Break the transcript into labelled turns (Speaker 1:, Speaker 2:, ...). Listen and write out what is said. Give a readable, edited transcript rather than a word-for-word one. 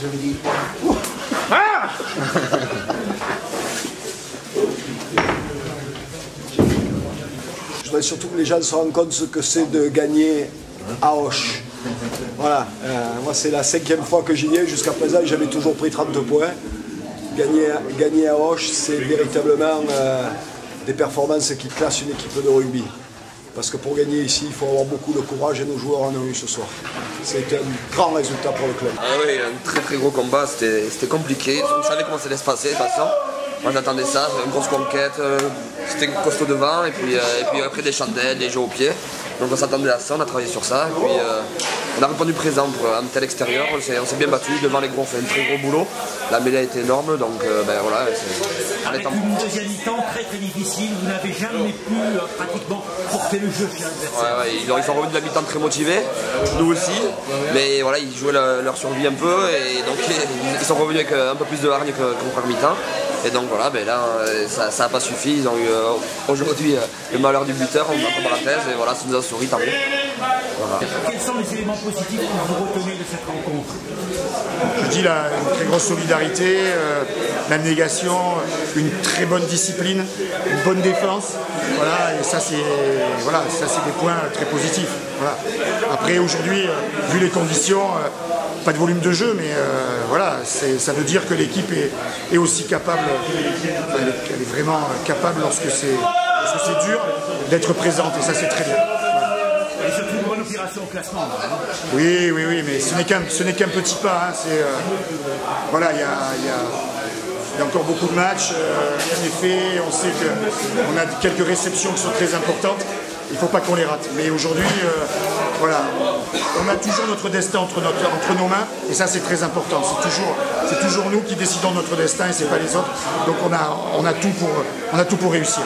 Speaker 1: j'avais dit.
Speaker 2: Ah
Speaker 3: Je voudrais surtout que les gens se rendent compte ce que c'est de gagner à Auch. Voilà, moi c'est la 5e fois que j'y viens, jusqu'à présent j'avais toujours pris 30 points. Gagner à Auch, c'est véritablement des performances qui classent une équipe de rugby. Parce que pour gagner ici, il faut avoir beaucoup de courage et nos joueurs en ont eu ce soir. C'est un grand résultat pour le club.
Speaker 4: Ah oui, un très gros combat, c'était compliqué. On savait comment ça allait se passer de toute façon. Moi j'attendais ça, une grosse conquête, c'était costaud devant et puis après des chandelles, des jeux au pied. Donc on s'attendait à ça, on a travaillé sur ça et puis on a répondu présent pour un tel extérieur, on s'est bien battu, devant les gros on fait un très gros boulot. La mêlée a été énorme donc ben voilà.
Speaker 1: Avec une deuxième mi-temps très difficile, vous n'avez jamais pu pratiquement porter le jeu chez l'adversaire.
Speaker 4: Ouais, ils sont revenus de la mi-temps très motivés, nous aussi, mais voilà, ils jouaient leur survie un peu et donc ils sont revenus avec un peu plus de hargne qu'en première mi-temps. Et donc voilà, ben là, ça n'a pas suffi. Ils ont eu aujourd'hui le malheur du buteur, on va prendre la thèse, et voilà, ça nous a souri, tant mieux. Voilà.
Speaker 1: Quels sont les éléments positifs que vous retenez de cette rencontre?
Speaker 2: Je dis là, une très grosse solidarité, l'abnégation, une très bonne discipline, une bonne défense. Voilà, et ça c'est des points très positifs. Voilà. Après aujourd'hui, vu les conditions, pas de volume de jeu, mais voilà, ça veut dire que l'équipe est aussi capable, elle est vraiment capable lorsque c'est dur, d'être présente, et ça c'est très bien.
Speaker 1: Et surtout une bonne opération au classement.
Speaker 2: Oui, mais ce n'est qu'un petit pas. Hein, voilà, il y a encore beaucoup de matchs, rien n'est fait, on sait qu'on a quelques réceptions qui sont très importantes. Il ne faut pas qu'on les rate. Mais aujourd'hui, voilà, on a toujours notre destin entre nos mains, et ça c'est très important. C'est toujours nous qui décidons de notre destin et c'est pas les autres. Donc on a tout pour réussir.